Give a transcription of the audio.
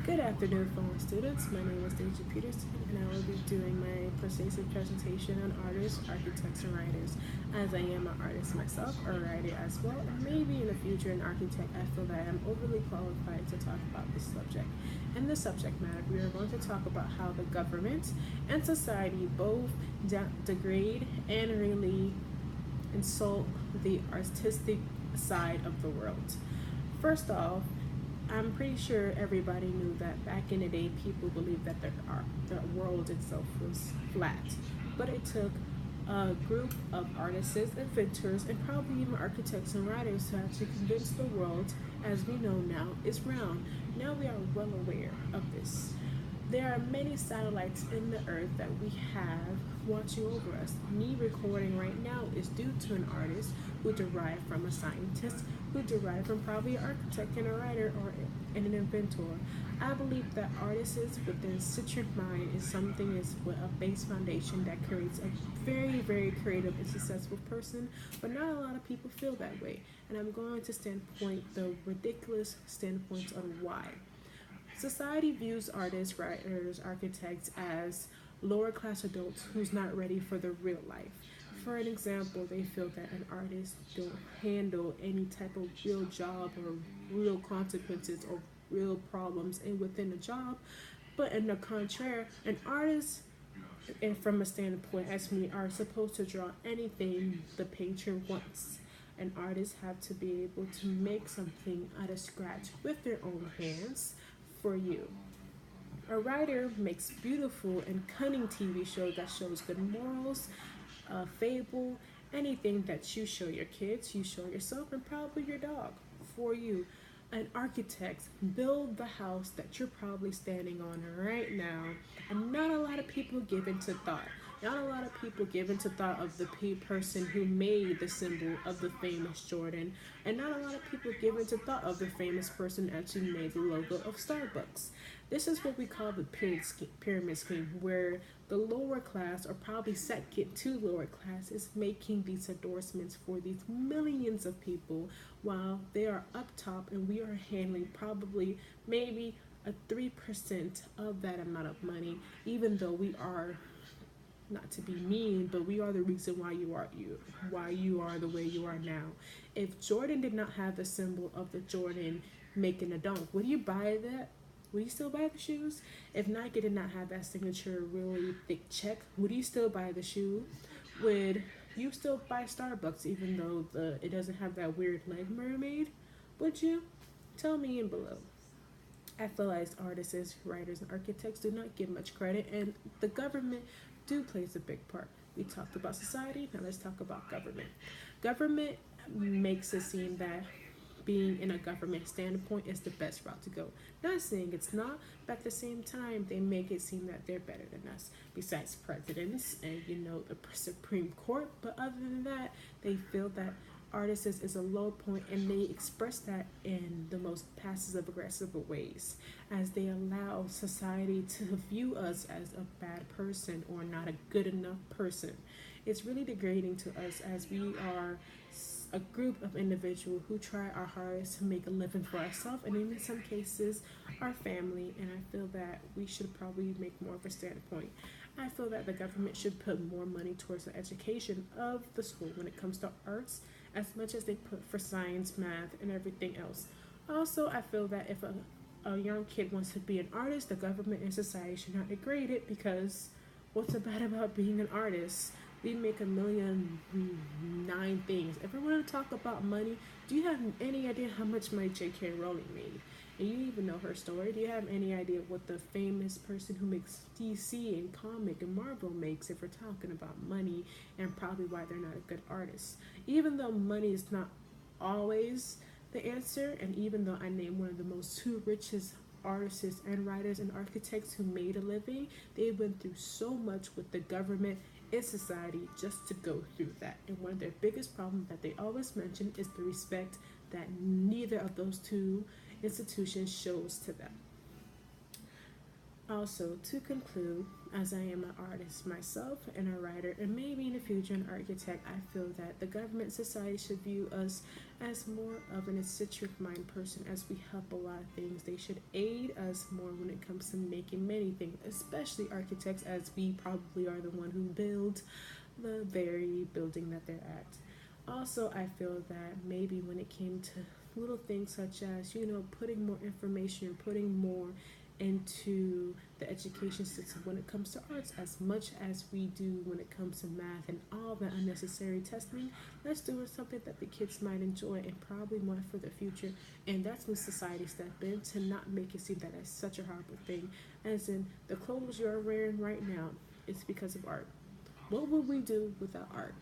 Good afternoon, fellow students. My name is Deja Peterson, and I will be doing my persuasive presentation on artists, architects, and writers. As I am an artist myself, a writer as well, and maybe in the future an architect, I feel that I am overly qualified to talk about this subject. In this subject matter, we are going to talk about how the government and society both degrade and really insult the artistic side of the world. First off, I'm pretty sure everybody knew that back in the day, people believed that the world itself was flat. But it took a group of artists, inventors, and probably even architects and writers to actually convince the world, as we know now, is round. Now we are well aware of this. There are many satellites in the earth that we have watching over us. Me recording right now is due to an artist who derived from a scientist, who derived from probably an architect and a writer or an inventor. I believe that artists with their citric mind is something is with a base foundation that creates a very, very creative and successful person, but not a lot of people feel that way. And I'm going to standpoint the ridiculous standpoints on why. Society views artists, writers, architects as lower class adults who's not ready for the real life. For an example, they feel that an artist don't handle any type of real job or real consequences or real problems and within a job. But in the contrary, an artist and from a standpoint as me are supposed to draw anything the painter wants. An artist have to be able to make something out of scratch with their own hands for you. A writer makes beautiful and cunning TV shows that shows good morals, fable, anything that you show your kids, you show yourself, and probably your dog for you. An architect build the house that you're probably standing on right now, and not a lot of people give into thought. Not a lot of people give into thought of the person who made the symbol of the famous Jordan, and not a lot of people give into thought of the famous person actually made the logo of Starbucks. This is what we call the pyramid scheme, where the lower class, or probably second to lower class, is making these endorsements for these millions of people while they are up top and we are handling probably maybe a 3% of that amount of money, even though we are not to be mean, but we are the reason why you are the way you are now. If Jordan did not have the symbol of the Jordan making a dunk, would you buy that? Would you still buy the shoes? If Nike did not have that signature really thick check, would you still buy the shoe? Would you still buy Starbucks even though it doesn't have that weird leg mermaid? Would you? Tell me in below. I feel like artists, writers, and architects do not get much credit, and the government do plays a big part. We talked about society, now let's talk about government. Government makes it seem that being in a government standpoint is the best route to go. Not saying it's not, but at the same time, they make it seem that they're better than us. Besides presidents and the Supreme Court, but other than that, they feel that artists is a low point, and they express that in the most passive aggressive ways, as they allow society to view us as a bad person or not a good enough person. It's really degrading to us, as we are a group of individuals who try our hardest to make a living for ourselves and in some cases our family, and I feel that we should probably make more of a standpoint. I feel that the government should put more money towards the education of the school when it comes to arts as much as they put for science, math, and everything else. Also, I feel that if a young kid wants to be an artist, the government and society should not degrade it, because what's so bad about being an artist? We make a million nine things. If we want to talk about money, do you have any idea how much money J.K. Rowling made? And you even know her story. Do you have any idea what the famous person who makes DC and comic and Marvel makes, if we're talking about money, and probably why they're not a good artist? Even though money is not always the answer, and even though I named one of the most two richest artists and writers and architects who made a living, they went through so much with the government in society just to go through that. And one of their biggest problems that they always mention is the respect that neither of those two institutions shows to them. Also, to conclude, as I am an artist myself and a writer, and maybe in the future an architect, I feel that the government society should view us as more of an eccentric mind person as we help a lot of things. They should aid us more when it comes to making many things, especially architects, as we probably are the one who build the very building that they're at. Also, I feel that maybe when it came to little things such as, putting more information, putting more into the education system when it comes to arts as much as we do when it comes to math and all the unnecessary testing. Let's do something that the kids might enjoy and probably want for the future. And that's when society step in to not make it seem that it's such a horrible thing. As in, the clothes you're wearing right now, it's because of art. What would we do without art?